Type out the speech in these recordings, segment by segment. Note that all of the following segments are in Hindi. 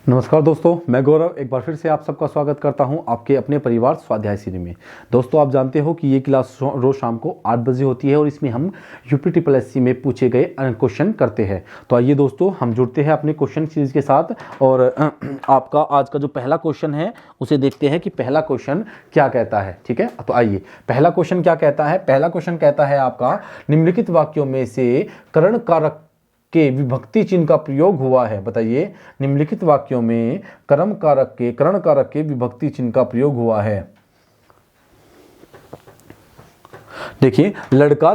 नमस्कार दोस्तों, मैं गौरव एक बार फिर से आप सबका स्वागत करता हूं आपके अपने परिवार स्वाध्याय सीरी में। दोस्तों, आप जानते हो कि ये क्लास रोज शाम को 8 बजे होती है और इसमें हम यूपी में पूछे गए क्वेश्चन करते हैं। तो आइए दोस्तों, हम जुड़ते हैं अपने क्वेश्चन सीरीज के साथ और आपका आज का जो पहला क्वेश्चन है उसे देखते हैं कि पहला क्वेश्चन क्या कहता है। ठीक है, तो आइए पहला क्वेश्चन क्या कहता है। पहला क्वेश्चन कहता है आपका, निम्नलिखित वाक्यों में से करण कारक के विभक्ति चिन्ह का प्रयोग हुआ है। बताइए, निम्नलिखित वाक्यों में करण कारक के विभक्ति चिन्ह का प्रयोग हुआ है। देखिए, लड़का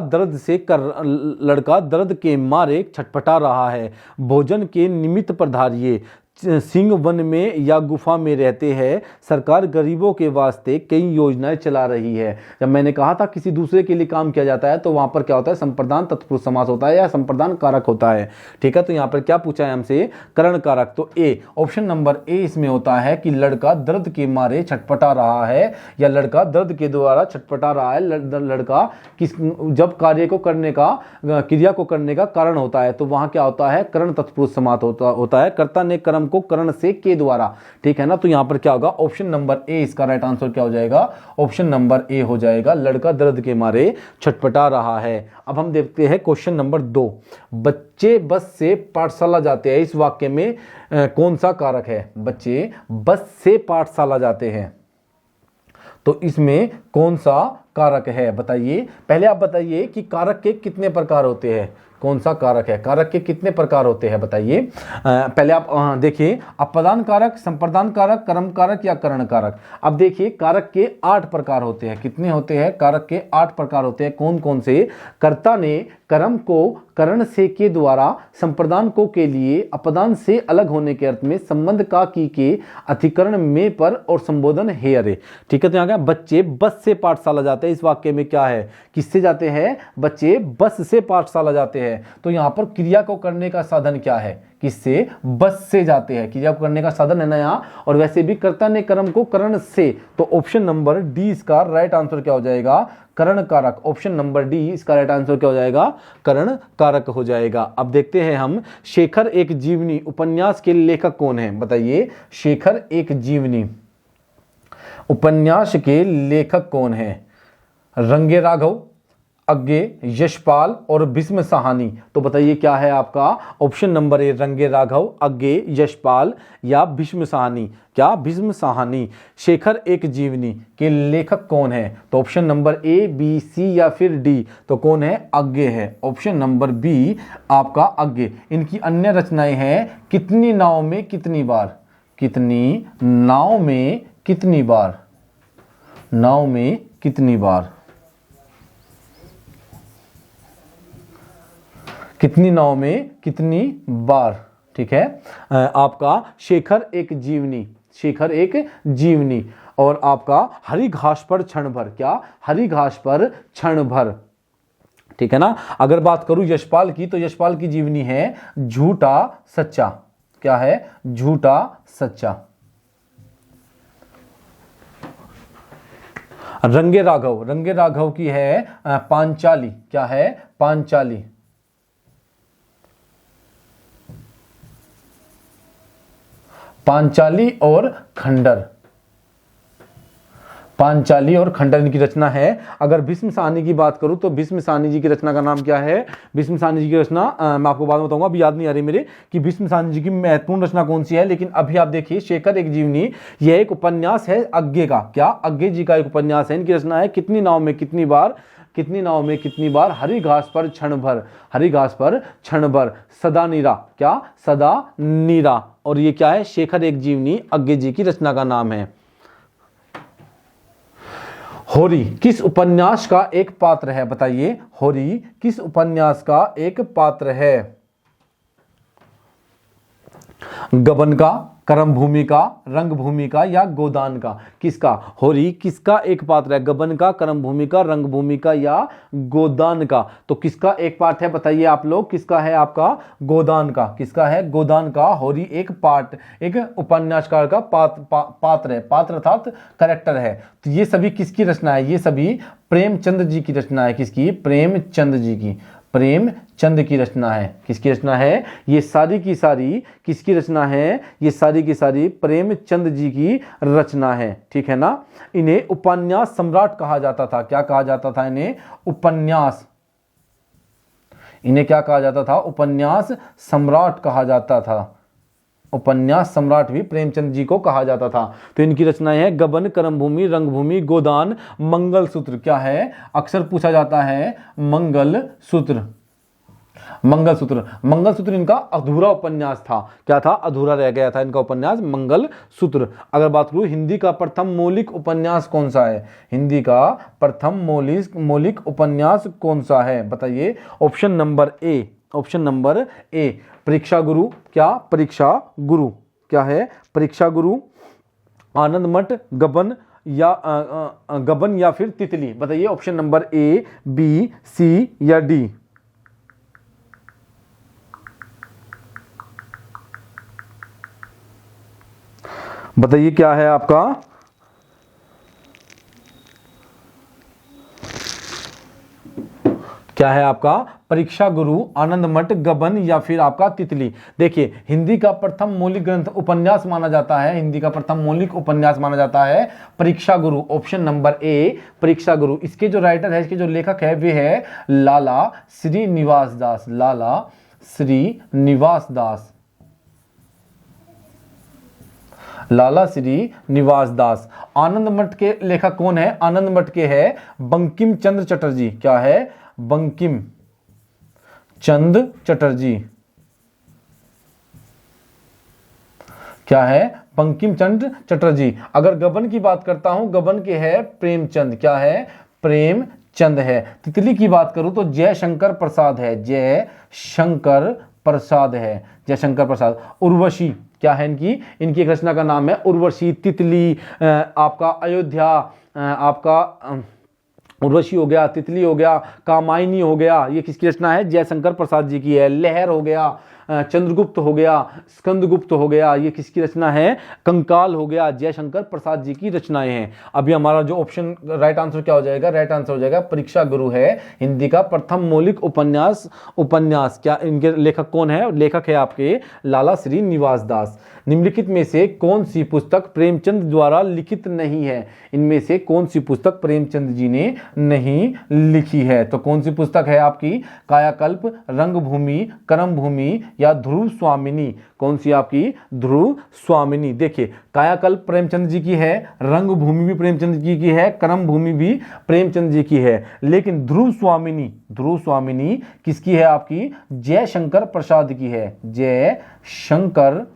दर्द के मारे छटपटा रहा है। भोजन के निमित्त पधारिए। सिंह वन में या गुफा में रहते हैं। सरकार गरीबों के वास्ते कई योजनाएं चला रही है। जब मैंने कहा था किसी दूसरे के लिए काम किया जाता है तो वहां पर क्या होता है, संप्रदान तत्पुरुष समास होता है या संप्रदान कारक होता है। ठीक है, तो यहां पर क्या पूछा है हमसे, करण कारक। तो ए, ऑप्शन नंबर ए इसमें होता है कि लड़का दर्द के मारे छटपटा रहा है या लड़का दर्द के द्वारा छटपटा रहा है। लड़का किस जब कार्य को करने का, क्रिया को करने का कारण होता है तो वहां क्या होता है, करण तत्पुरुष समास होता है। कर्ता ने कर्म को करण से के द्वारा। ठीक है ना, तो यहां पर क्या होगा, ऑप्शन नंबर ए इसका राइट आंसर क्या हो जाएगा, ऑप्शन नंबर ए हो जाएगा। लड़का दर्द के मारे छटपटा रहा है। अब हम देखते हैं क्वेश्चन नंबर 2। बच्चे बस से पाठशाला जाते हैं। इस वाक्य में कौन सा कारक है। बच्चे बस से पाठशाला जाते हैं, तो इसमें कौन सा कारक है बताइए। पहले आप बताइए कि कारक के कितने प्रकार होते हैं। कौन सा कारक है, कारक के कितने प्रकार होते हैं बताइए। पहले आप देखिए, अप्रदान कारक, संप्रदान कारक, कर्म कारक या करण कारक। अब देखिए, कारक के 8 प्रकार होते हैं। कितने होते हैं, कारक के 8 प्रकार होते हैं। कौन कौन से। कर्ता ने कर्म को करण से के द्वारा, संप्रदान को के लिए, अपदान से अलग होने के अर्थ में, संबंध का की के, अधिकरण में पर और संबोधन हे अरे। ठीक है, तो यहाँ क्या, बच्चे बस से पाठशाला जाते हैं। इस वाक्य में क्या है, किससे जाते हैं, बच्चे बस से पाठशाला जाते हैं। तो यहां पर क्रिया को करने का साधन क्या है, किससे, बस से जाते हैं। क्रिया को करने का साधन है ना यहाँ, और वैसे भी कर्ता ने कर्म को करण से, तो ऑप्शन नंबर डी इसका राइट आंसर क्या हो जाएगा, करण कारक। ऑप्शन नंबर डी इसका राइट आंसर क्या हो जाएगा, करण कारक हो जाएगा। अब देखते हैं हम, शेखर एक जीवनी उपन्यास के लेखक कौन है। बताइए, शेखर एक जीवनी उपन्यास के लेखक कौन है। रंगे राघव, अज्ञे, यशपाल और भीष्म साहनी। तो बताइए क्या है आपका, ऑप्शन नंबर ए रंगे राघव, अज्ञे, यशपाल या भीष्म साहनी। क्या, भीष्म साहनी। शेखर एक जीवनी के लेखक कौन है, तो ऑप्शन नंबर ए, बी, सी या फिर डी। तो कौन है, अज्ञे है। ऑप्शन नंबर बी आपका अज्ञे। इनकी अन्य रचनाएं हैं, कितनी नाव में कितनी बार। कितनी नाव में कितनी बार, नाव में कितनी बार, कितनी नाव में कितनी बार। ठीक है, आपका शेखर एक जीवनी, शेखर एक जीवनी। और आपका हरी घास पर क्षण भर। क्या, हरी घास पर क्षण भर। ठीक है ना। अगर बात करूं यशपाल की, तो यशपाल की जीवनी है झूठा सच्चा। क्या है, झूठा सच्चा। रंगे राघव की है पांचाली। क्या है, पांचाली। पांचाली और खंडर, पांचाली और खंडर इनकी रचना है। अगर भीष्म साहनी की बात करूं तो भीष्म साहनी जी की रचना का नाम क्या है। भीष्म साहनी जी की रचना मैं आपको बाद में बताऊंगा, अभी याद नहीं आ रही मेरे कि भीष्म साहनी जी की महत्वपूर्ण रचना कौन सी है। लेकिन अभी आप देखिए, शेखर एक जीवनी यह एक उपन्यास है अज्ञे का। क्या, अज्ञे जी का एक उपन्यास है। इनकी रचना है कितनी नाव में कितनी बार, कितनी नाव में कितनी बार, हरी घास पर क्षण भर, हरी घास पर क्षण भर, सदा नीरा। क्या, सदा नीरा। और ये क्या है, शेखर एक जीवनी अज्ञे जी की रचना का नाम है। होरी किस उपन्यास का एक पात्र है। बताइए, होरी किस उपन्यास का एक पात्र है। गबन का, कर्म भूमि का, रंग भूमि का या गोदान का। किसका, होरी किसका एक पात्र है, गबन का, कर्म भूमि का, रंग भूमि का या गोदान का। तो किसका एक पाठ है बताइए आप लोग, किसका है आपका, गोदान का। किसका है, गोदान का। होरी एक पाठ, एक उपन्यासकार का पात्र है, पात्र अर्थात कैरेक्टर है। तो ये सभी किसकी रचना है, ये सभी प्रेमचंद जी की रचना है। किसकी, प्रेमचंद जी की, प्रेमचंद की रचना है। किसकी रचना है? ये सारी की सारी किसकी रचना है? ये सारी की सारी प्रेमचंद जी की रचना है, ठीक है ना। इन्हें उपन्यास सम्राट कहा जाता था। क्या कहा जाता था इन्हें? उपन्यास। इन्हें क्या कहा जाता था? उपन्यास सम्राट कहा जाता था। उपन्यास सम्राट भी प्रेमचंद जी को कहा जाता था। तो इनकी रचनाएं हैं गबन, कर्मभूमि, रंगभूमि, गोदान, मंगलसूत्र। क्या है? अक्सर पूछा जाता है मंगलसूत्र। मंगलसूत्र, मंगलसूत्र इनका अधूरा उपन्यास था। क्या था? अधूरा रह गया था इनका उपन्यास मंगलसूत्र। अगर बात करूं हिंदी का प्रथम मौलिक उपन्यास कौन सा है? हिंदी का प्रथम मौलिक उपन्यास कौन सा है? बताइए। Option number A, option number A, परीक्षा गुरु। क्या? परीक्षा गुरु। क्या है? परीक्षा गुरु, आनंद मठ, गबन या फिर तितली। बताइए ऑप्शन नंबर ए, बी, सी या डी। बताइए क्या है आपका? क्या है आपका? परीक्षा गुरु, आनंद मठ, गबन या फिर आपका तितली। देखिए हिंदी का प्रथम मौलिक ग्रंथ उपन्यास माना जाता है, हिंदी का प्रथम मौलिक उपन्यास माना जाता है परीक्षा गुरु। ऑप्शन नंबर ए, परीक्षा गुरु। इसके जो राइटर है, इसके जो लेखक है वे है लाला श्रीनिवास दास। लाला श्रीनिवास दास। लाला श्रीनिवास दास। आनंद मठ के लेखक कौन है? आनंद मठ के है बंकिम चंद्र चटर्जी। क्या है? बंकिम चंद्र चटर्जी। क्या है? बंकिम चंद्र चटर्जी। अगर गबन की बात करता हूं, गबन के है प्रेमचंद। क्या है? प्रेमचंद है। तितली की बात करूं तो जयशंकर प्रसाद है। जयशंकर प्रसाद है। जयशंकर प्रसाद। उर्वशी। क्या है इनकी? इनकी एक रचना का नाम है उर्वशी। तितली, आपका अयोध्या, आपका उर्वशी हो गया, तितली हो गया, कामायनी हो गया, ये किसकी रचना है? जयशंकर प्रसाद जी की है। लहर हो गया, चंद्रगुप्त हो गया, स्कंदगुप्त हो गया, ये किसकी रचना है? कंकाल हो गया, जयशंकर प्रसाद जी की रचनाएं हैं। अभी हमारा जो ऑप्शन राइट आंसर क्या हो जाएगा? राइट आंसर हो जाएगा परीक्षा गुरु है हिंदी का प्रथम मौलिक उपन्यास। क्या इनके लेखक कौन है? लेखक है आपके लाला श्रीनिवास दास। निम्नलिखित में से कौन सी पुस्तक प्रेमचंद द्वारा लिखित नहीं है? इनमें से कौन सी पुस्तक प्रेमचंद जी ने नहीं लिखी है? तो कौन सी पुस्तक है आपकी? कायाकल्प, रंगभूमि, कर्मभूमि या ध्रुव स्वामिनी। कौन सी आपकी? ध्रुव स्वामिनी। देखिए कायाकल्प प्रेमचंद जी की है, रंगभूमि भी प्रेमचंद जी की है, कर्मभूमि भी प्रेमचंद जी की है, लेकिन ध्रुव स्वामिनी किसकी है आपकी? जयशंकर प्रसाद की है। जयशंकर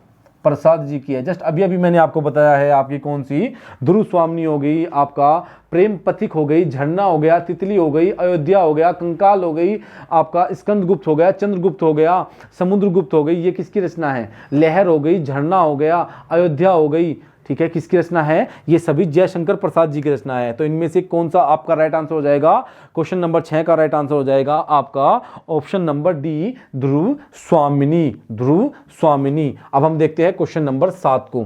प्रसाद जी की है। जस्ट अभी अभी मैंने आपको बताया है आपकी कौन सी? ध्रुव स्वामिनी हो गई, आपका प्रेम पथिक हो गई, झरना हो गया, तितली हो गई, अयोध्या हो गया, कंकाल हो गई, आपका स्कंदगुप्त हो गया, चंद्रगुप्त हो गया, समुद्रगुप्त हो गई, ये किसकी रचना है? लहर हो गई, झरना हो गया, अयोध्या हो गई, ठीक है, किसकी रचना है? ये सभी जयशंकर प्रसाद जी की रचना है। तो इनमें से कौन सा आपका राइट आंसर हो जाएगा? क्वेश्चन नंबर 6 का राइट आंसर हो जाएगा आपका ऑप्शन नंबर डी, ध्रुव स्वामिनी। ध्रुव स्वामिनी। अब हम देखते हैं क्वेश्चन नंबर 7 को।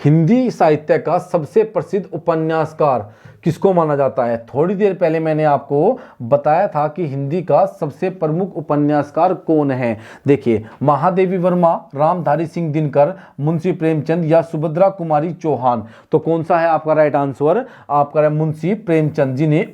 हिंदी साहित्य का सबसे प्रसिद्ध उपन्यासकार किसको माना जाता है? थोड़ी देर पहले मैंने आपको बताया था कि हिंदी का सबसे प्रमुख उपन्यासकार कौन है। देखिए महादेवी वर्मा, रामधारी सिंह दिनकर, मुंशी प्रेमचंद या सुभद्रा कुमारी चौहान। तो कौन सा है आपका राइट आंसर? आपका मुंशी प्रेमचंद, जिन्हें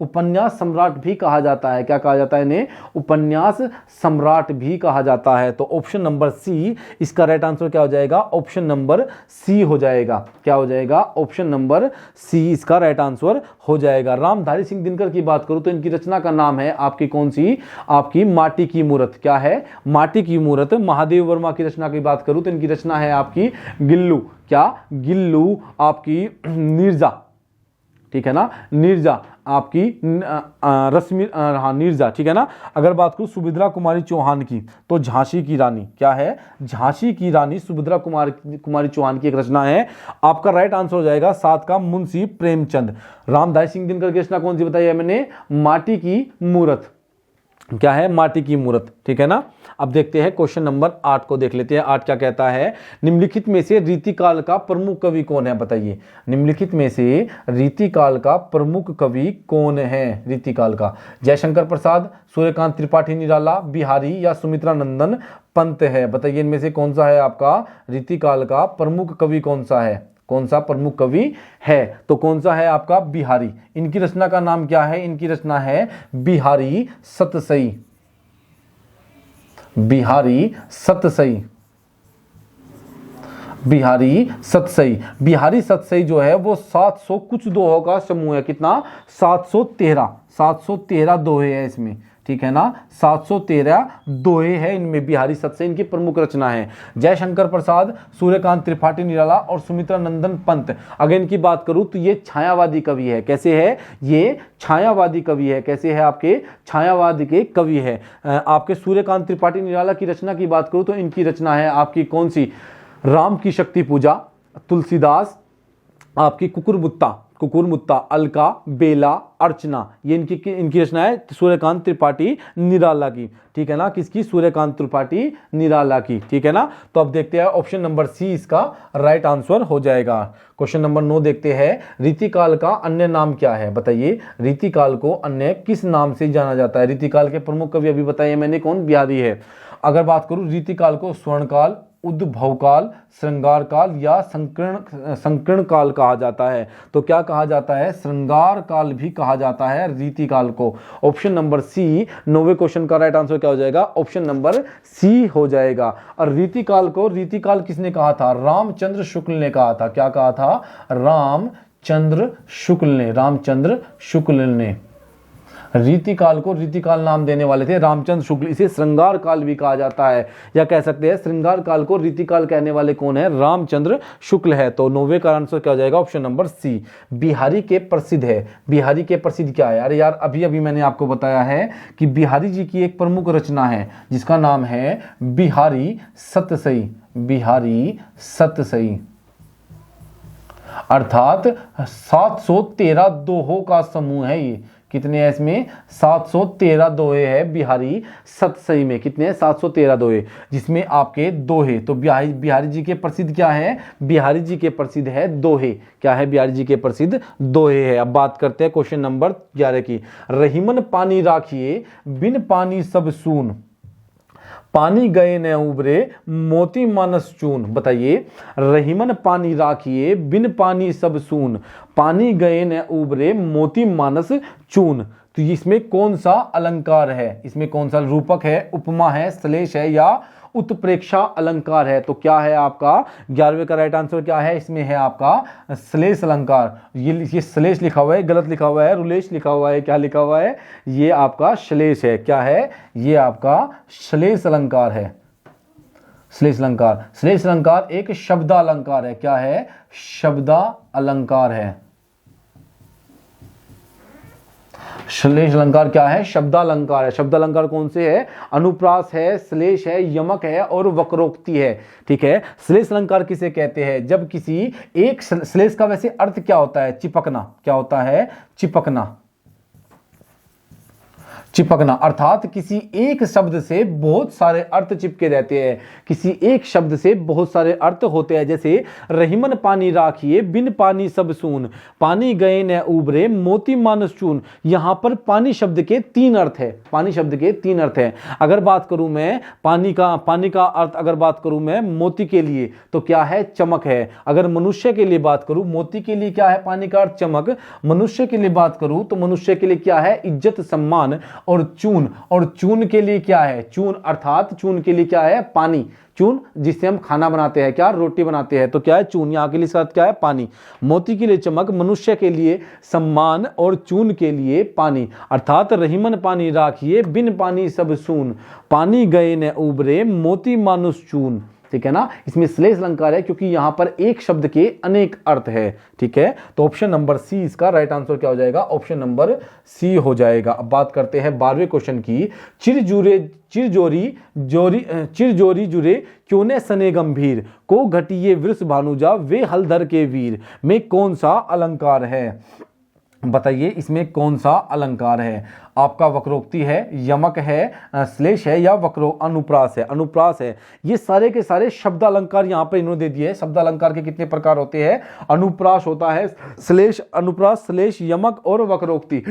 उपन्यास सम्राट भी कहा जाता है। क्या कहा जाता है इन्हें? उपन्यास सम्राट भी कहा जाता है। तो ऑप्शन नंबर सी इसका राइट आंसर क्या हो जाएगा? ऑप्शन नंबर सी हो जाएगा। क्या हो जाएगा? ऑप्शन नंबर सी इसका राइट आंसर हो जाएगा। रामधारी सिंह दिनकर की बात करूं तो इनकी रचना का नाम है आपकी कौन सी? आपकी माटी की मूरत। क्या है? माटी की मूरत। महादेव वर्मा की रचना की बात करूं तो इनकी रचना है आपकी गिल्लू। क्या? गिल्लू। आपकी नीरजा, ठीक है ना, नीरजा आपकी रश्मि, हाँ नीरजा, ठीक है ना। अगर बात करूं सुभद्रा कुमारी चौहान की तो झांसी की रानी। क्या है? झांसी की रानी सुभद्रा कुमारी चौहान की एक रचना है। आपका राइट आंसर हो जाएगा 7 का मुंशी प्रेमचंद। रामधारी सिंह दिनकर की रचना कौन सी बताई है मैंने? माटी की मूरत। क्या है, माटी की मूर्त, ठीक है ना। अब देखते हैं क्वेश्चन नंबर 8 को देख लेते हैं। 8 क्या कहता है, निम्नलिखित में से रीतिकाल का प्रमुख कवि कौन है, बताइए। निम्नलिखित में से रीतिकाल का प्रमुख कवि कौन है, रीतिकाल का। जयशंकर प्रसाद, सूर्यकांत त्रिपाठी निराला, बिहारी या सुमित्रा नंदन पंत है, बताइए इनमें से कौन सा है आपका रीतिकाल का प्रमुख कवि, कौन सा है, कौन सा प्रमुख कवि है। तो कौन सा है आपका, बिहारी। इनकी रचना का नाम क्या है, इनकी रचना है बिहारी सतसई, बिहारी सतसई, बिहारी सतसई। बिहारी सतसई जो है वो 700 कुछ दोहों का समूह है, कितना, 713 दोहे है इसमें, ठीक है ना, 713 दोहे है इनमें, बिहारी सतसई इनकी प्रमुख रचना है। जयशंकर प्रसाद, सूर्यकांत त्रिपाठी निराला और सुमित्रा नंदन पंत, अगर इनकी बात करूं तो ये छायावादी कवि है। कैसे है, ये छायावादी कवि है। कैसे है, आपके छायावादी के कवि है। आपके सूर्यकांत त्रिपाठी निराला की रचना की बात करूं तो इनकी रचना है आपकी कौन सी, राम की शक्ति पूजा, तुलसीदास, आपकी कुकुरमुत्ता, अलका, बेला, अर्चना, ये इनकी रचना है सूर्यकांत त्रिपाठी निराला की, ठीक है ना, किसकी, सूर्यकांत त्रिपाठी निराला की, ठीक है ना। तो अब देखते हैं ऑप्शन नंबर सी इसका राइट आंसर हो जाएगा। क्वेश्चन नंबर 9 देखते हैं, रीतिकाल का अन्य नाम क्या है, बताइए। रीतिकाल को अन्य किस नाम से जाना जाता है। रीतिकाल के प्रमुख कवि अभी बताइए मैंने, कौन, बिहारी है। अगर बात करूं रीतिकाल को स्वर्णकाल, उद्भव काल, श्रृंगार काल या संकीर्ण काल कहा जाता है। तो क्या कहा जाता है, श्रृंगार काल भी कहा जाता है रीतिकाल को। ऑप्शन नंबर सी, 9वें क्वेश्चन का राइट आंसर क्या हो जाएगा, ऑप्शन नंबर सी हो जाएगा। और रीतिकाल किसने कहा था, रामचंद्र शुक्ल ने कहा था। क्या कहा था, रामचंद्र शुक्ल ने रीतिकाल को रीतिकाल नाम देने वाले थे रामचंद्र शुक्ल। इसे श्रृंगार काल भी कहा जाता है, या कह सकते हैं श्रृंगार काल को रीतिकाल कहने वाले कौन है, रामचंद्र शुक्ल है। तो 9वें का आंसर क्या हो जाएगा, ऑप्शन नंबर सी। बिहारी के प्रसिद्ध है, बिहारी के प्रसिद्ध क्या है, अरे यार अभी मैंने आपको बताया है कि बिहारी जी की एक प्रमुख रचना है जिसका नाम है बिहारी सतसई, बिहारी सतसई, अर्थात 713 दोहों का समूह है ये। कितने हैं इसमें, 713 दोहे है बिहारी सतसई में। कितने हैं, 713 दोहे, जिसमें आपके दोहे। तो बिहारी जी के प्रसिद्ध क्या है, बिहारी जी के प्रसिद्ध है दोहे। क्या है, बिहारी जी के प्रसिद्ध दोहे है। अब बात करते हैं क्वेश्चन नंबर 11 की। रहीमन पानी राखिए, बिन पानी सब सून, पानी गए न उबरे, मोती मानस चून। बताइए, रहीमन पानी राखिए, बिन पानी सब सून, पानी गए न उबरे, मोती मानस चून। तो इसमें कौन सा अलंकार है, इसमें कौन सा रूपक है, उपमा है, श्लेष है या उत्प्रेक्षा अलंकार है। तो क्या है आपका 11वें का राइट आंसर क्या है, इसमें है आपका श्लेष अलंकार। ये श्लेष लिखा हुआ है, गलत लिखा हुआ है, रुलेश लिखा हुआ है, क्या लिखा हुआ है, ये आपका श्लेष है। क्या है, ये आपका श्लेष अलंकार है, श्लेष अलंकार। श्लेष अलंकार एक शब्दालंकार है। क्या है, शब्दालंकार है। श्लेष अलंकार क्या है, शब्दालंकार है। शब्दालंकार कौन से है, अनुप्रास है, श्लेष है, यमक है और वक्रोक्ति है। ठीक है, श्लेष अलंकार किसे कहते हैं, जब किसी एक श्लेष का वैसे अर्थ क्या होता है, चिपकना। क्या होता है, चिपकना, चिपकना अर्थात किसी एक शब्द से बहुत सारे अर्थ चिपके रहते हैं, किसी एक शब्द से बहुत सारे अर्थ होते हैं। जैसे रहीमन पानी राखिए, बिन पानी सब सून, पानी गए न उबरे, मोती मानस चून। यहां पर पानी शब्द के 3 अर्थ है, पानी शब्द के 3 अर्थ है। अगर बात करूं मैं पानी का अर्थ अगर बात करूं मैं मोती के लिए तो क्या है, चमक है। अगर मनुष्य के लिए बात करूं, मोती के लिए क्या है, पानी का अर्थ चमक। मनुष्य के लिए बात करूं तो मनुष्य के लिए क्या है, इज्जत सम्मान। और चून के लिए क्या है, चून अर्थात चून के लिए क्या है, पानी। चून जिससे हम खाना बनाते हैं, क्या, रोटी बनाते हैं, तो क्या है, चून। यहाँ के लिए साथ क्या है, पानी। मोती के लिए चमक, मनुष्य के लिए सम्मान और चून के लिए पानी। अर्थात रहीमन पानी राखिए, बिन पानी सब सून, पानी गए न उबरे, मोती मानुष चून। ठीक है ना, इसमें श्लेष अलंकार है क्योंकि यहां पर एक शब्द के अनेक अर्थ है। ठीक है, तो ऑप्शन नंबर सी इसका राइट आंसर क्या हो जाएगा, ऑप्शन नंबर सी हो जाएगा। अब बात करते हैं 12वें क्वेश्चन की। चिरजोरी जुरे क्यों ने सने गंभीर, को घटिए वृष भानुजा वे हलधर के वीर में कौन सा अलंकार है। बताइए इसमें कौन सा अलंकार है? आपका वक्रोक्ति है, यमक है, श्लेष है या वक्रो अनुप्रास है? अनुप्रास है। ये सारे के सारे शब्द अलंकार यहाँ पे इन्होंने दे दिए हैं। शब्द अलंकार के कितने प्रकार होते हैं? अनुप्रास होता है, श्लेष, अनुप्रास, श्लेष, यमक और वक्रोक्ति।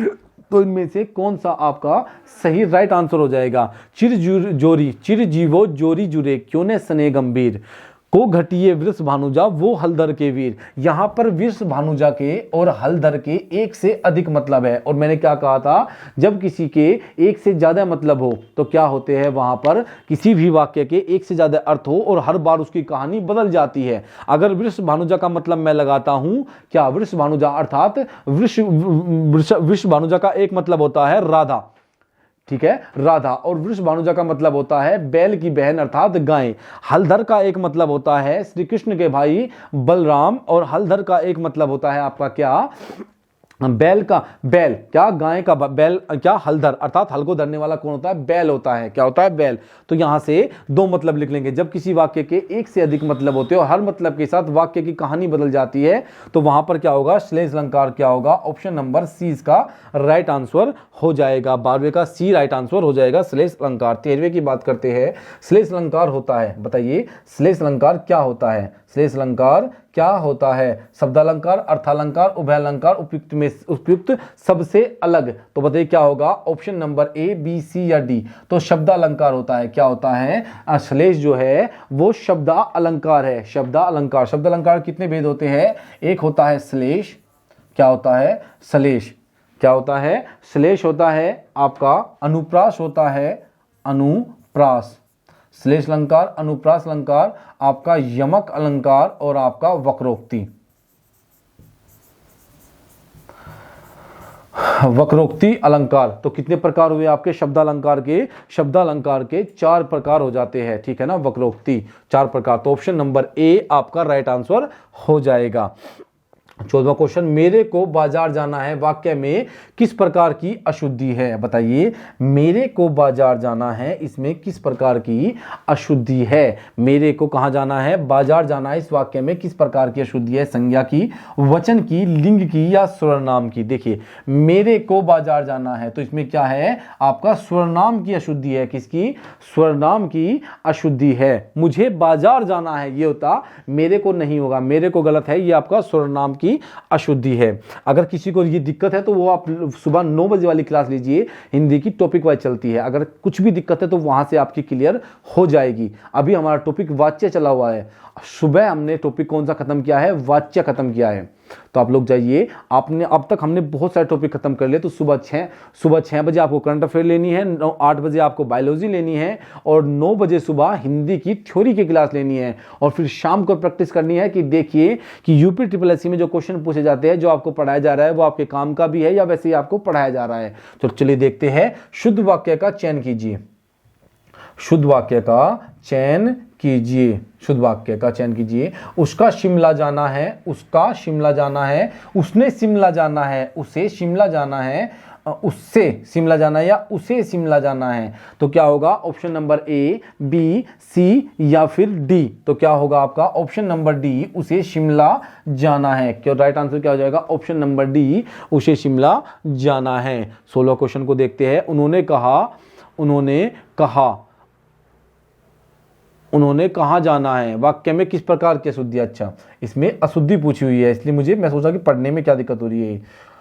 तो इनमें से कौन सा आपका सही राइट आंसर हो जाएगा? चिर जोरी, चिर जीवो जोरी जुरे, क्यों ने सने गंभीर, को घटिए वृष भानुजा वो हलधर के वीर। यहां पर वृष भानुजा के और हलधर के एक से अधिक मतलब है। और मैंने क्या कहा था, जब किसी के एक से ज्यादा मतलब हो तो क्या होते हैं, वहां पर किसी भी वाक्य के एक से ज्यादा अर्थ हो और हर बार उसकी कहानी बदल जाती है। अगर वृष भानुजा का मतलब मैं लगाता हूं, क्या वृष भानुजा अर्थात वृष भानुजा का एक मतलब होता है राधा, ठीक है, राधा, और वृष भानुजा का मतलब होता है बैल की बहन अर्थात गाय। हलधर का एक मतलब होता है श्री कृष्ण के भाई बलराम, और हलधर का एक मतलब होता है आपका क्या, बैल का, बैल क्या, गाय का बैल क्या, हलधर, अर्थात हल को धरने वाला कौन होता है? बैल होता है। क्या होता है? बैल। तो यहां से दो मतलब लिख लेंगे। जब किसी वाक्य के एक से अधिक मतलब होते हैं और हर मतलब के साथ वाक्य की कहानी बदल जाती है तो वहां पर क्या होगा? श्लेष अलंकार क्या होगा? ऑप्शन नंबर सी इसका राइट आंसर हो जाएगा। 12वें का सी राइट आंसर हो जाएगा, श्लेष अलंकार। 13वें की बात करते हैं। श्लेष अलंकार होता है, बताइए श्लेष अलंकार क्या होता है? श्लेष अलंकार क्या होता है? शब्दालंकार, अर्थालंकार, उभयालंकार, उपयुक्त में उपयुक्त, सबसे अलग। तो बताइए क्या होगा? ऑप्शन नंबर ए, बी, सी या डी। तो शब्दालंकार होता है। क्या होता है? श्लेष जो है वो शब्दा अलंकार है। शब्दा अलंकार, शब्द अलंकार कितने भेद होते हैं? एक होता है श्लेष, क्या होता है? श्लेष, क्या होता है? श्लेष होता है आपका, अनुप्रास होता है, अनुप्रास, श्लेष अलंकार, अनुप्रास अलंकार, आपका यमक अलंकार और आपका वक्रोक्ति। वक्रोक्ति अलंकार। तो कितने प्रकार हुए आपके शब्दालंकार के? शब्दालंकार के 4 प्रकार हो जाते हैं, ठीक है ना, वक्रोक्ति 4 प्रकार। तो ऑप्शन नंबर ए आपका राइट आंसर हो जाएगा। 14वां क्वेश्चन, मेरे को बाजार जाना है वाक्य में किस प्रकार की अशुद्धि है? बताइए मेरे को बाजार जाना है, इसमें किस प्रकार की अशुद्धि है? मेरे को कहां जाना है? बाजार जाना है। इस वाक्य में किस प्रकार की अशुद्धि है? संज्ञा की, वचन की, लिंग की या सर्वनाम की? देखिए मेरे को बाजार जाना है तो इसमें क्या है? आपका सर्वनाम की अशुद्धि है। किसकी? सर्वनाम की अशुद्धि है। मुझे बाजार जाना है ये होता, मेरे को नहीं होगा, मेरे को गलत है, ये आपका सर्वनाम की अशुद्धि है। अगर किसी को ये दिक्कत है तो वो आप सुबह 9 बजे वाली क्लास लीजिए, हिंदी की टॉपिक वाइज चलती है। अगर कुछ भी दिक्कत है तो वहां से आपकी क्लियर हो जाएगी। अभी हमारा टॉपिक वाच्य चला हुआ है। सुबह हमने टॉपिक कौन सा खत्म किया है? वाच्य खत्म किया है। तो आप लोग जाइए, आपने अब तक हमने बहुत सारे टॉपिक खत्म कर लिए। तो सुबह 6 बजे आपको करंट अफेयर लेनी है, 8 बजे आपको बायोलॉजी लेनी है और 9 बजे सुबह हिंदी की थ्योरी की क्लास लेनी है। और फिर शाम को प्रैक्टिस करनी है कि देखिए कि यूपी SSS में जो क्वेश्चन पूछे जाते हैं, जो आपको पढ़ाया जा रहा है वो आपके काम का भी है या वैसे ही आपको पढ़ाया जा रहा है। तो चलिए देखते हैं। शुद्ध वाक्य का चयन कीजिए, शुद्ध वाक्य का चयन कीजिए, शुद्ध वाक्य का चयन कीजिए। उसका शिमला जाना है, उसका शिमला जाना है, उसने शिमला जाना है, उसे शिमला जाना है, उससे शिमला जाना है या उसे शिमला जाना है। तो क्या होगा? ऑप्शन नंबर ए, बी, सी या फिर डी। तो क्या होगा आपका? ऑप्शन नंबर डी, उसे शिमला जाना है। क्यों? राइट आंसर क्या हो जाएगा? ऑप्शन नंबर डी, उसे शिमला जाना है। 16 क्वेश्चन को देखते हैं। उन्होंने कहा, उन्होंने कहा, उन्होंने कहाँ जाना है वाक्य में किस प्रकार की अशुद्धि? अच्छा, इसमें अशुद्धि पूछी हुई है, इसलिए मैं सोचा कि पढ़ने में क्या दिक्कत हो रही है।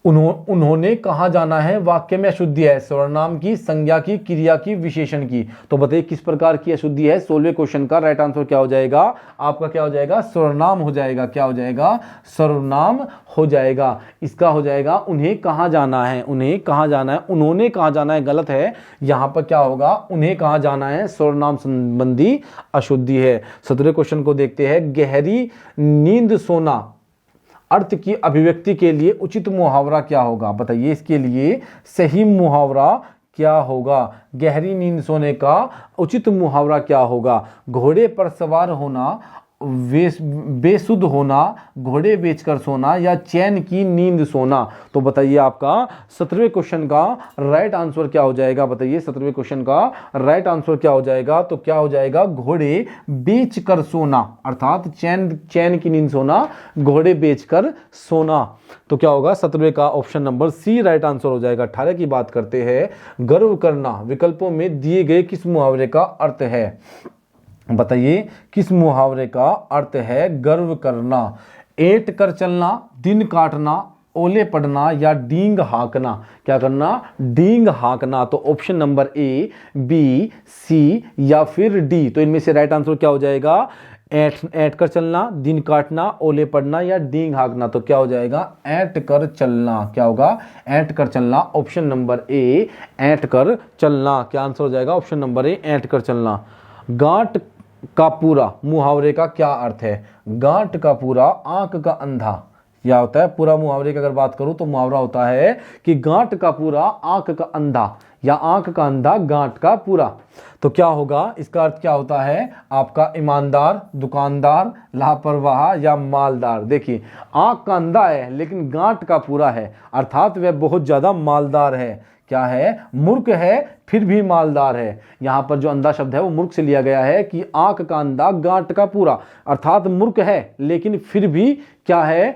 उन्होंने कहाँ जाना है वाक्य में अशुद्धि है, सर्वनाम की, संज्ञा की, क्रिया की, विशेषण की। तो बताइए किस प्रकार की अशुद्धि है? 16वें क्वेश्चन का राइट आंसर क्या हो जाएगा आपका? क्या हो जाएगा? सर्वनाम हो जाएगा। क्या हो जाएगा? सर्वनाम हो जाएगा। इसका हो जाएगा उन्हें कहाँ जाना है, उन्हें कहाँ जाना है, उन्होंने कहाँ जाना है गलत है। यहां पर क्या होगा? उन्हें कहाँ जाना है, सर्वनाम संबंधी अशुद्धि है। 17वें क्वेश्चन को देखते हैं। गहरी नींद सोना अर्थ की अभिव्यक्ति के लिए उचित मुहावरा क्या होगा? बताइए इसके लिए सही मुहावरा क्या होगा? गहरी नींद सोने का उचित मुहावरा क्या होगा? घोड़े पर सवार होना बेसुध होना, घोड़े बेचकर सोना या चैन की नींद सोना। तो बताइए आपका 17वें क्वेश्चन का राइट आंसर क्या हो जाएगा? बताइए 17वें क्वेश्चन का राइट आंसर क्या हो जाएगा? तो क्या हो जाएगा? घोड़े बेचकर सोना, अर्थात चैन की नींद सोना, घोड़े बेचकर सोना। तो क्या होगा? 17वें का option number C right answer हो जाएगा। 18 की बात करते हैं। गर्व करना विकल्पों में दिए गए किस मुहावरे का अर्थ है? बताइए किस मुहावरे का अर्थ है गर्व करना? ऐंठ कर चलना, दिन काटना, ओले पड़ना या डींग हाँकना। क्या करना? डींग हाँकना। तो ऑप्शन नंबर ए, बी, सी या फिर डी। तो इनमें से राइट आंसर क्या हो जाएगा? ऐंठ कर चलना, दिन काटना, ओले पड़ना या डींग हाँकना। तो क्या हो जाएगा? ऐंठ कर चलना। क्या होगा? ऐंठ कर चलना। ऑप्शन नंबर ए, ऐंठ कर चलना। क्या आंसर हो जाएगा? ऑप्शन नंबर ए, ऐंठ कर चलना। गांठ का पूरा मुहावरे का क्या अर्थ है? गांठ का पूरा, आंख का अंधा। क्या होता है? पूरा मुहावरे की अगर बात करूं तो मुहावरा होता है कि गांठ का पूरा, आंख का अंधा, या आंख का अंधा, गांठ का पूरा। तो क्या होगा? इसका अर्थ क्या होता है आपका? ईमानदार, दुकानदार, लापरवाह या मालदार। देखिए, आंख का अंधा है लेकिन गांठ का पूरा है, अर्थात वह बहुत ज्यादा मालदार है। क्या है? मूर्ख है फिर भी मालदार है। यहां पर जो अंधा शब्द है वो मूर्ख से लिया गया है कि आंख का अंधा, गांठ का पूरा, अर्थात मूर्ख है लेकिन फिर भी क्या है?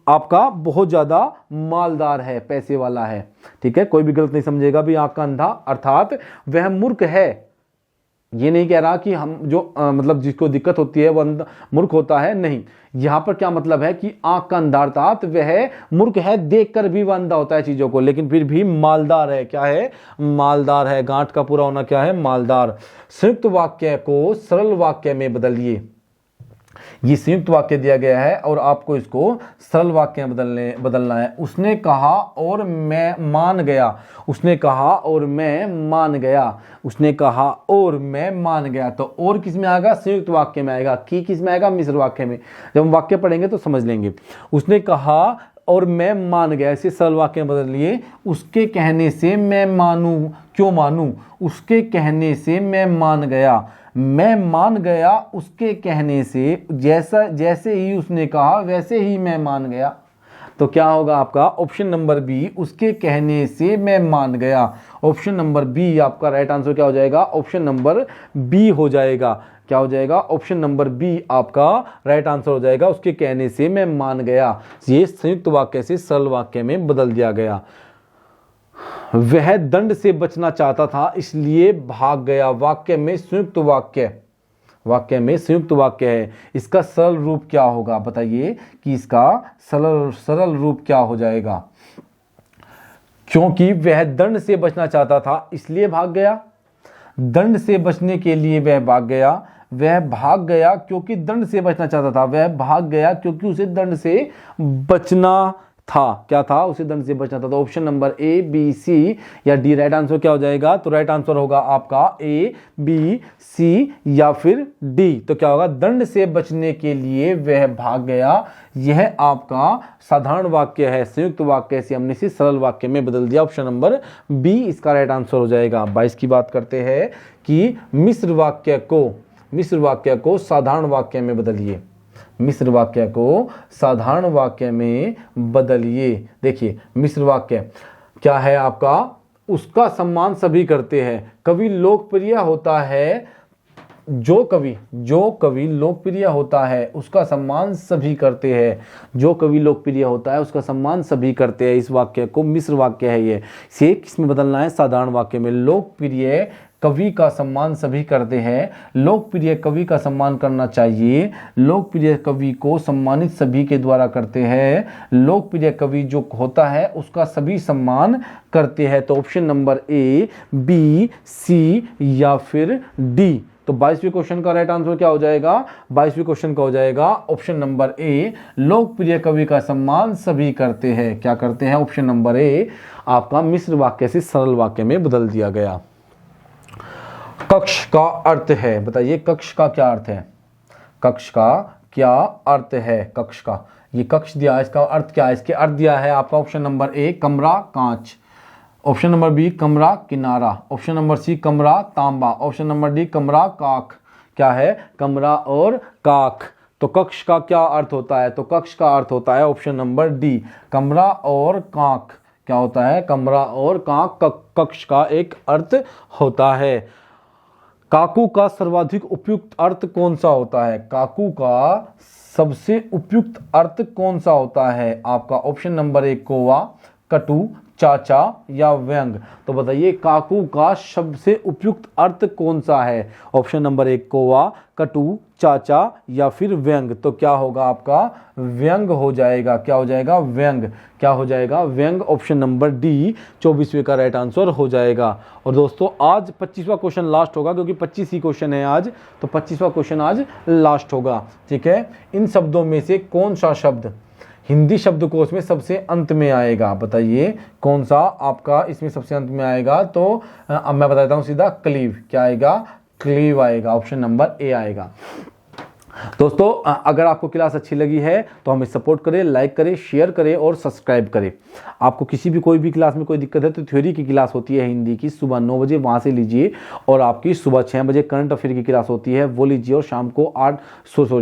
आपका बहुत ज्यादा मालदार है, पैसे वाला है। ठीक है, कोई भी गलत नहीं समझेगा भी। आंख का अंधा अर्थात वह मूर्ख है। ये नहीं कह रहा कि हम जो मतलब जिसको दिक्कत होती है वो मूर्ख होता है, नहीं। यहां पर क्या मतलब है कि आंख का अंधा अर्थात वह मूर्ख है, देखकर भी वह अंधा होता है चीजों को, लेकिन फिर भी मालदार है। क्या है? मालदार है। गांठ का पूरा होना क्या है? मालदार। संयुक्त वाक्य को सरल वाक्य में बदलिए। ये संयुक्त वाक्य दिया गया है और आपको इसको सरल वाक्य में बदलना है। उसने कहा और मैं मान गया। उसने कहा और मैं मान गया। उसने कहा और मैं मान गया। तो और किस में आएगा? संयुक्त वाक्य में आएगा। की किस में आएगा? मिश्र वाक्य में। जब हम वाक्य पढ़ेंगे तो समझ लेंगे। उसने कहा और मैं मान गया, इसे सरल वाक्य में बदल लिए। उसके कहने से मैं मानूं। क्यों मानूं? उसके कहने से मैं मान गया। मैं मान गया उसके कहने से, जैसे ही उसने कहा वैसे ही मैं मान गया। तो क्या होगा आपका? ऑप्शन नंबर बी, उसके कहने से मैं मान गया। ऑप्शन नंबर बी आपका राइट आंसर क्या हो जाएगा? ऑप्शन नंबर बी हो जाएगा। क्या हो जाएगा? ऑप्शन नंबर बी आपका राइट आंसर हो जाएगा। उसके कहने से मैं मान गया। ये संयुक्त वाक्य से सरल वाक्य में बदल दिया गया। वह दंड से बचना चाहता था इसलिए भाग गया। वाक्य में संयुक्त वाक्य है। इसका सरल रूप क्या होगा? बताइए कि इसका सरल रूप क्या हो जाएगा? क्योंकि वह दंड से बचना चाहता था इसलिए भाग गया। दंड से बचने के लिए वह भाग गया। वह भाग गया क्योंकि दंड से बचना चाहता था। वह भाग गया क्योंकि उसे दंड से बचना था। क्या था? उसे दंड से बचना था। तो ऑप्शन नंबर ए, बी, सी या डी राइट आंसर क्या हो जाएगा? तो राइट आंसर होगा आपका ए, बी, सी या फिर डी। तो क्या होगा? दंड से बचने के लिए वह भाग गया। यह आपका साधारण वाक्य है। संयुक्त वाक्य से हमने इसे सरल वाक्य में बदल दिया। ऑप्शन नंबर बी इसका राइट आंसर हो जाएगा। 22 की बात करते हैं कि मिश्र वाक्य को साधारण वाक्य में बदलिए। मिश्र वाक्य को साधारण वाक्य में बदलिए। देखिए, मिश्र वाक्य क्या है आपका? उसका सम्मान सभी करते हैं। कवि लोकप्रिय होता है। जो कवि लोकप्रिय होता है उसका सम्मान सभी करते हैं। जो कवि लोकप्रिय होता है उसका सम्मान सभी करते हैं। इस वाक्य को मिश्र वाक्य है। ये से किसमें बदलना है? साधारण वाक्य में। लोकप्रिय कवि का सम्मान सभी करते हैं। लोकप्रिय कवि का सम्मान करना चाहिए। लोकप्रिय कवि को सम्मानित सभी के द्वारा करते हैं। लोकप्रिय कवि जो होता है उसका सभी सम्मान करते हैं। तो ऑप्शन नंबर ए, बी, सी या फिर डी। तो 22वें क्वेश्चन का राइट आंसर क्या हो जाएगा? 22वें क्वेश्चन का हो जाएगा ऑप्शन नंबर ए, लोकप्रिय कवि का सम्मान सभी करते हैं। क्या करते हैं? ऑप्शन नंबर ए आपका मिश्र वाक्य से सरल वाक्य में बदल दिया गया। कक्ष का अर्थ है। बताइए कक्ष का क्या अर्थ है? कक्ष का क्या अर्थ है? कक्ष का, ये कक्ष दिया है, इसका अर्थ क्या है? इसके अर्थ दिया है आपका ऑप्शन नंबर ए, कमरा, कांच। ऑप्शन नंबर बी, कमरा, किनारा। ऑप्शन नंबर सी, कमरा, तांबा। ऑप्शन नंबर डी, कमरा, काख। क्या है? कमरा और काख। तो कक्ष का क्या अर्थ होता है? तो कक्ष का अर्थ होता है ऑप्शन नंबर डी, कमरा और कांख। क्या होता है? कमरा और कांख कक्ष का एक अर्थ होता है। काकू का सर्वाधिक उपयुक्त अर्थ कौन सा होता है? काकू का सबसे उपयुक्त अर्थ कौन सा होता है? आपका ऑप्शन नंबर 1 कौवा, कटु, चाचा या व्यंग। तो बताइए काकू का सबसे उपयुक्त अर्थ कौन सा है? ऑप्शन नंबर 1 कौवा, कटु, चाचा या फिर व्यंग। तो क्या होगा आपका? व्यंग हो जाएगा। क्या हो जाएगा? व्यंग। क्या हो जाएगा? व्यंग। ऑप्शन नंबर डी 24वें का राइट आंसर हो जाएगा। और दोस्तों आज 25वां क्वेश्चन लास्ट होगा, क्योंकि 25 ही क्वेश्चन है आज, तो 25वां क्वेश्चन आज लास्ट होगा। ठीक है, इन शब्दों में से कौन सा शब्द हिंदी शब्दकोश में सबसे अंत में आएगा? बताइए कौन सा आपका इसमें सबसे अंत में आएगा? तो अब मैं बताता हूं सीधा, क्लीव। क्या आएगा? क्लीव आएगा। ऑप्शन नंबर ए आएगा। दोस्तों अगर आपको क्लास अच्छी लगी है तो हमें सपोर्ट करें, लाइक करें, शेयर करें और सब्सक्राइब करें। आपको किसी भी कोई भी क्लास में कोई दिक्कत है तो थ्योरी की क्लास होती है हिंदी की सुबह 9 बजे, वहाँ से लीजिए। और आपकी सुबह 6 बजे करंट अफेयर की क्लास होती है, वो लीजिए। और शाम को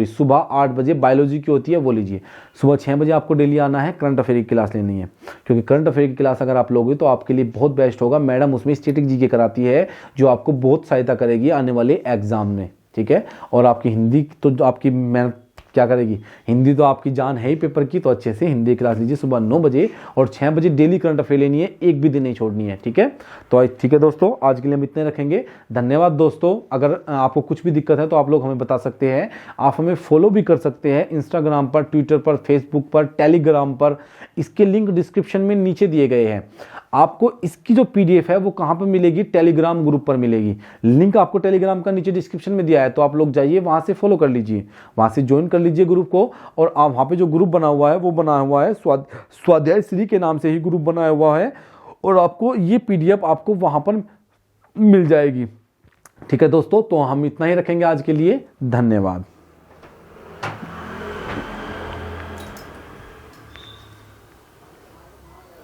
सुबह 8 बजे बायोलॉजी की होती है, वो लीजिए। सुबह 6 बजे आपको डेली आना है, करंट अफेयर की क्लास लेनी है, क्योंकि करंट अफेयर की क्लास अगर आप लोगे तो आपके लिए बहुत बेस्ट होगा। मैडम उसमें स्टैटिक जीके कराती है, जो आपको बहुत सहायता करेगी आने वाले एग्जाम में। ठीक है, और आपकी हिंदी तो आपकी मेहनत क्या करेगी, हिंदी तो आपकी जान है ही पेपर की, तो अच्छे से हिंदी क्लास लीजिए सुबह 9 बजे। और 6 बजे डेली करंट अफेयर लेनी है, एक भी दिन नहीं छोड़नी है। ठीक है, तो ठीक है दोस्तों, आज के लिए हम इतने रखेंगे। धन्यवाद दोस्तों। अगर आपको कुछ भी दिक्कत है तो आप लोग हमें बता सकते हैं। आप हमें फॉलो भी कर सकते हैं इंस्टाग्राम पर, ट्विटर पर, फेसबुक पर, टेलीग्राम पर। इसके लिंक डिस्क्रिप्शन में नीचे दिए गए हैं। आपको इसकी जो पीडीएफ है वो कहाँ पर मिलेगी? टेलीग्राम ग्रुप पर मिलेगी। लिंक आपको टेलीग्राम का नीचे डिस्क्रिप्शन में दिया है, तो आप लोग जाइए वहाँ से फॉलो कर लीजिए, वहाँ से ज्वाइन कर लीजिए ग्रुप को। और आप वहाँ पे जो ग्रुप बना हुआ है वो बना हुआ है स्वाध्याय श्री के नाम से ही ग्रुप बनाया हुआ है, और आपको ये पीडीएफ आपको वहाँ पर मिल जाएगी। ठीक है दोस्तों, तो हम इतना ही रखेंगे आज के लिए। धन्यवाद।